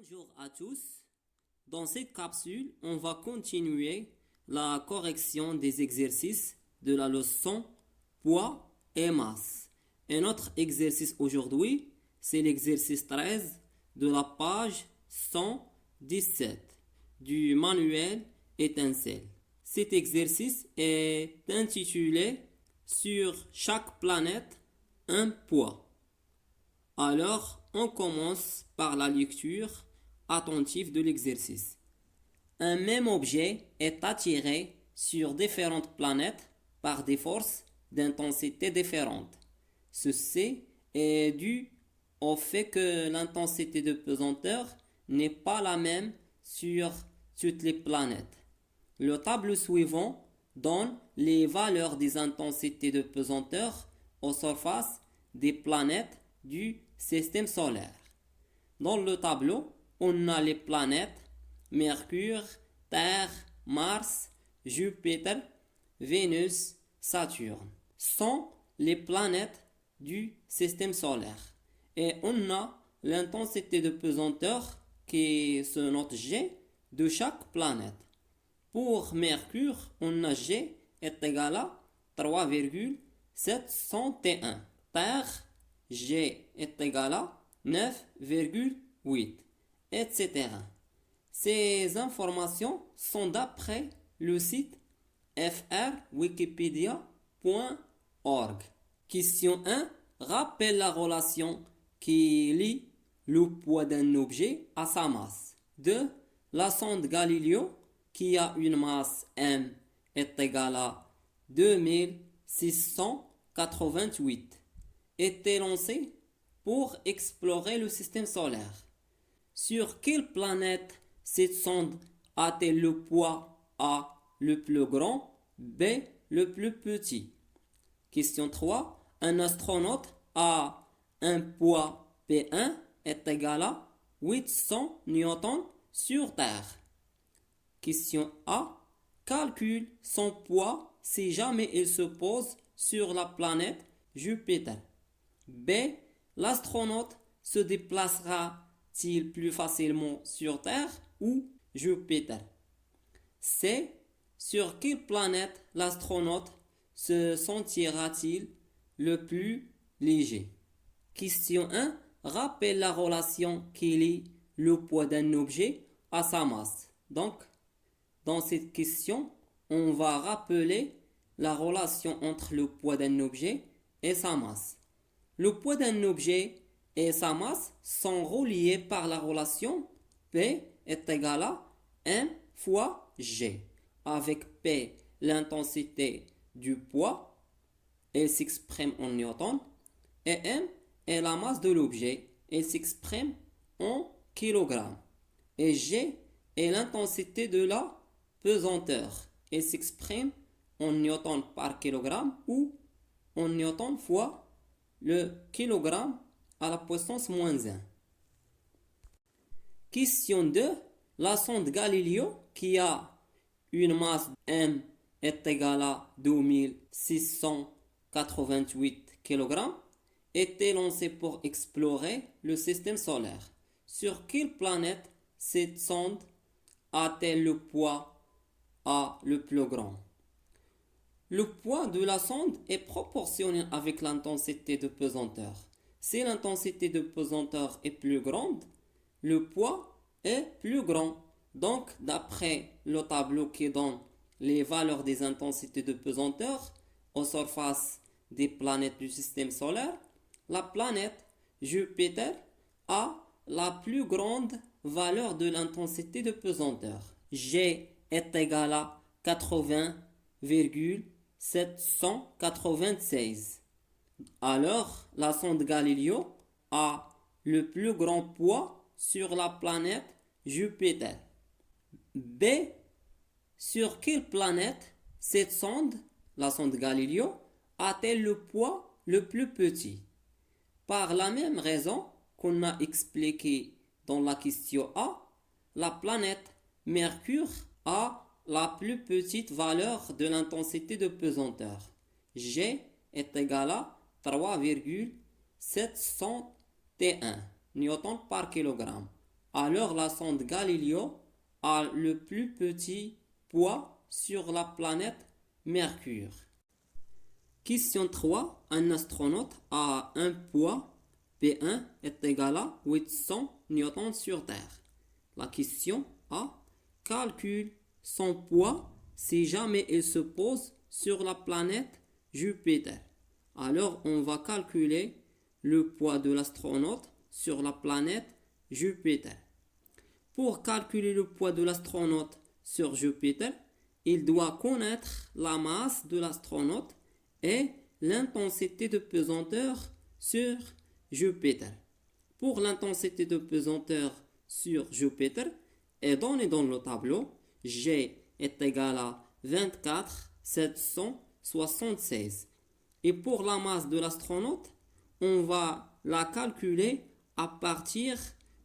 Bonjour à tous. Dans cette capsule, on va continuer la correction des exercices de la leçon poids et masse. Et notre exercice aujourd'hui, c'est l'exercice 13 de la page 117 du manuel Étincelle. Cet exercice est intitulé Sur chaque planète, un poids. Alors, on commence par la lecture attentive de l'exercice. Un même objet est attiré sur différentes planètes par des forces d'intensité différentes. Ceci est dû au fait que l'intensité de pesanteur n'est pas la même sur toutes les planètes. Le tableau suivant donne les valeurs des intensités de pesanteur aux surfaces des planètes du système solaire. Dans le tableau, on a les planètes Mercure, Terre, Mars, Jupiter, Vénus, Saturne. Sont les planètes du système solaire. Et on a l'intensité de pesanteur qui se note G de chaque planète. Pour Mercure, on a G est égal à 3,701. Terre, G est égal à 9,8, etc. Ces informations sont d'après le site frwikipedia.org. Question 1. Rappelle la relation qui lie le poids d'un objet à sa masse. 2. La sonde Galileo, qui a une masse m, est égale à 2688, était lancée pour explorer le système solaire. Sur quelle planète cette sonde a-t-elle le poids A le plus grand, B le plus petit? Question 3. Un astronaute a un poids P1 est égal à 800 newtons sur Terre. Question A. Calcule son poids si jamais il se pose sur la planète Jupiter. B. L'astronaute se déplacera-t-il plus facilement sur Terre ou Jupiter? C. Sur quelle planète l'astronaute se sentira-t-il le plus léger? Question 1. Rappelle la relation qui lie le poids d'un objet à sa masse. Donc, dans cette question, on va rappeler la relation entre le poids d'un objet et sa masse. Le poids d'un objet et sa masse sont reliés par la relation P est égal à M fois G. Avec P, l'intensité du poids, elle s'exprime en newton, et M est la masse de l'objet, elle s'exprime en kilogrammes. Et G est l'intensité de la pesanteur, elle s'exprime en newton par kilogramme ou en newton fois le kilogramme à la puissance moins 1. Question 2. La sonde Galileo, qui a une masse M est égale à 2688 kg, était lancée pour explorer le système solaire. Sur quelle planète cette sonde a-t-elle le poids A le plus grand? Le poids de la sonde est proportionnel avec l'intensité de pesanteur. Si l'intensité de pesanteur est plus grande, le poids est plus grand. Donc, d'après le tableau qui donne les valeurs des intensités de pesanteur aux surfaces des planètes du système solaire, la planète Jupiter a la plus grande valeur de l'intensité de pesanteur. G est égal à 80,796. Alors, la sonde Galileo a le plus grand poids sur la planète Jupiter. B. Sur quelle planète cette sonde, la sonde Galileo, a-t-elle le poids le plus petit? Par la même raison qu'on a expliqué dans la question A, la planète Mercure a la plus petite valeur de l'intensité de pesanteur. G est égal à 3,701 newtons par kilogramme. alors la sonde Galileo a le plus petit poids sur la planète Mercure. Question 3. Un astronaute a un poids P1 est égal à 800 newtons sur Terre. La question A. Calcule son poids si jamais il se pose sur la planète Jupiter. Alors on va calculer le poids de l'astronaute sur la planète Jupiter. Pour calculer le poids de l'astronaute sur Jupiter, il doit connaître la masse de l'astronaute et l'intensité de pesanteur sur Jupiter. Pour l'intensité de pesanteur sur Jupiter est donnée dans le tableau. G est égal à 24 776. Et pour la masse de l'astronaute, on va la calculer à partir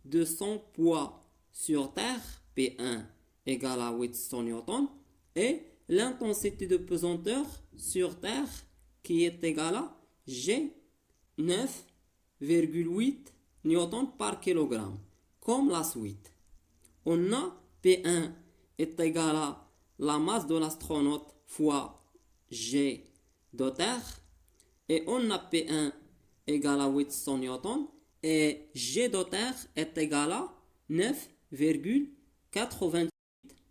de son poids sur Terre, P1 égale à 800 newtons, et l'intensité de pesanteur sur Terre qui est égale à G 9,8 newtons par kilogramme, comme la suite. On a P1 est égal à la masse de l'astronaute fois G de Terre, et on a P1 égale à 800 newtons, et G de Terre est égal à 9,88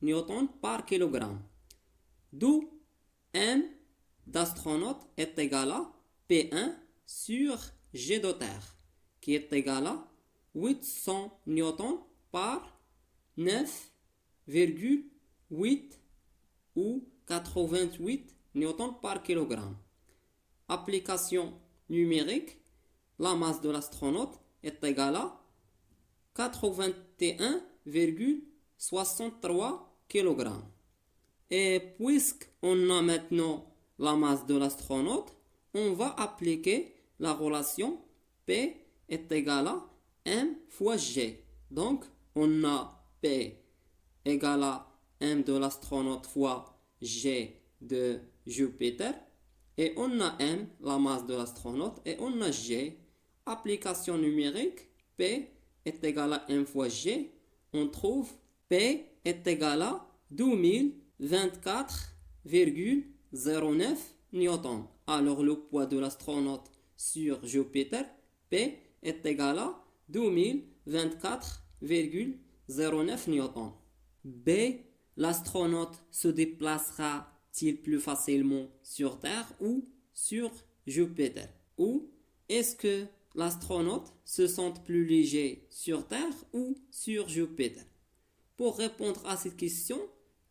newtons par kilogramme. D'où M d'astronaute est égal à P1 sur G de Terre, qui est égal à 800 newtons par 9,8 ou 88 newtons par kilogramme. Application numérique, la masse de l'astronaute est égale à 81,63 kg. Et puisqu'on a maintenant la masse de l'astronaute, on va appliquer la relation P est égal à M fois G. Donc, on a P égale à M de l'astronaute fois G de Jupiter. Et on a M, la masse de l'astronaute, et on a G. Application numérique, P est égal à M fois G. On trouve P est égal à 2024,09 newtons. Alors le poids de l'astronaute sur Jupiter, P est égal à 2024,09 newtons. B, l'astronaute se déplacera-t-il plus facilement sur Terre ou sur Jupiter? Ou est-ce que l'astronaute se sent plus léger sur Terre ou sur Jupiter? Pour répondre à cette question,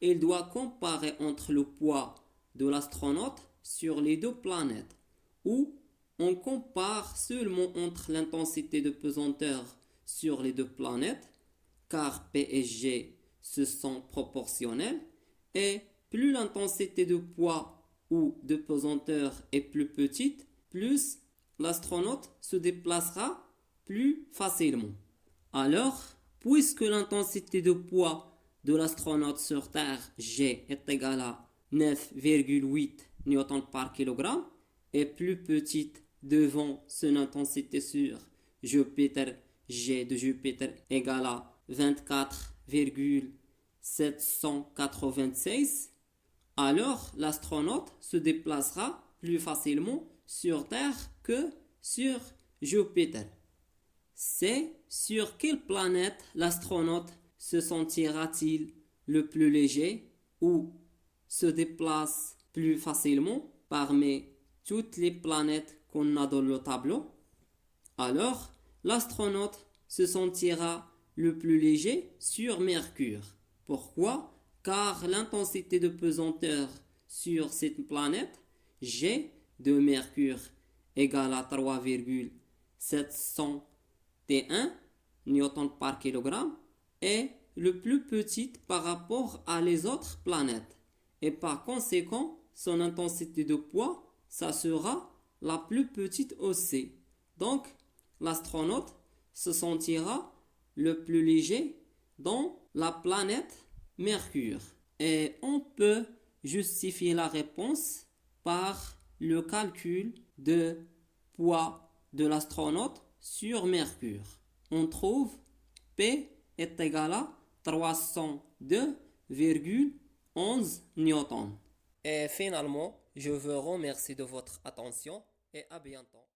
il doit comparer entre le poids de l'astronaute sur les deux planètes, ou on compare seulement entre l'intensité de pesanteur sur les deux planètes, car P et G se sont proportionnels, et plus l'intensité de poids ou de pesanteur est plus petite, plus l'astronaute se déplacera plus facilement. Alors, puisque l'intensité de poids de l'astronaute sur Terre, G, est égale à 9,8 newtons par kilogramme, est plus petite devant son intensité sur Jupiter, G de Jupiter égale à 24,796, alors l'astronaute se déplacera plus facilement sur Terre que sur Jupiter. C'est sur quelle planète l'astronaute se sentira-t-il le plus léger ou se déplace plus facilement parmi toutes les planètes qu'on a dans le tableau? Alors, l'astronaute se sentira le plus léger sur Mercure. Pourquoi? Car l'intensité de pesanteur sur cette planète, G de Mercure, égale à 3,701 newtons par kilogramme, est le plus petite par rapport à les autres planètes. Et par conséquent, son intensité de poids, ça sera la plus petite aussi. Donc, l'astronaute se sentira le plus léger dans la planète Mercure. Et on peut justifier la réponse par le calcul de poids de l'astronaute sur Mercure. On trouve P est égal à 302,11 newtons. Et finalement, je vous remercie de votre attention et à bientôt.